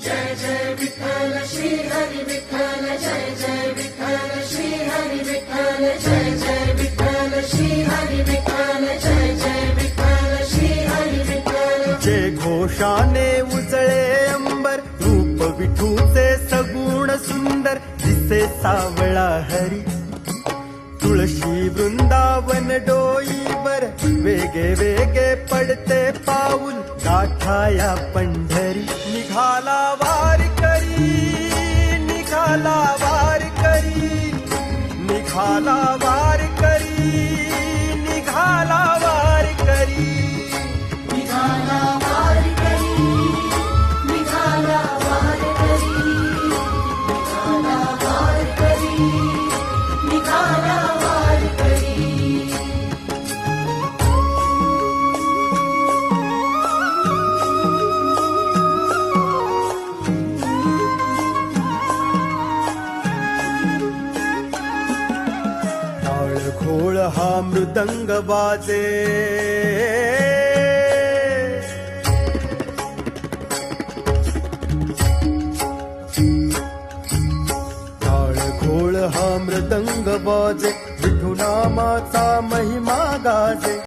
जय जय विठ्ठल श्री हरी विठ्ठल, जय जय विठ्ठल श्री हरी विठ्ठल, जय जय विठ्ठल श्री हरी विठ्ठल, जय जय विठ्ठल श्री हरी विठ्ठल. जे घोषाने उजळे अंबर, रूप विठूचे सगुण सुंदर, दिसे सावळा हरी. तुळशी वृंदावन डोईवर, वेगे वेगे पडते पाऊल, गाठाया पंढरी. निघाला वारकरी, निघाला वारकरी, निघाला वारकरी, निघाला वारकरी. निघाला वारकरी, निघाला वारकरी, निघाला वारकरी, निघाला वारकरी. टाळ घोळ हा मृदंग वाजे, टाळ घोळ हा मृदंग वाजे, विठू नामाचा महिमा गाजे.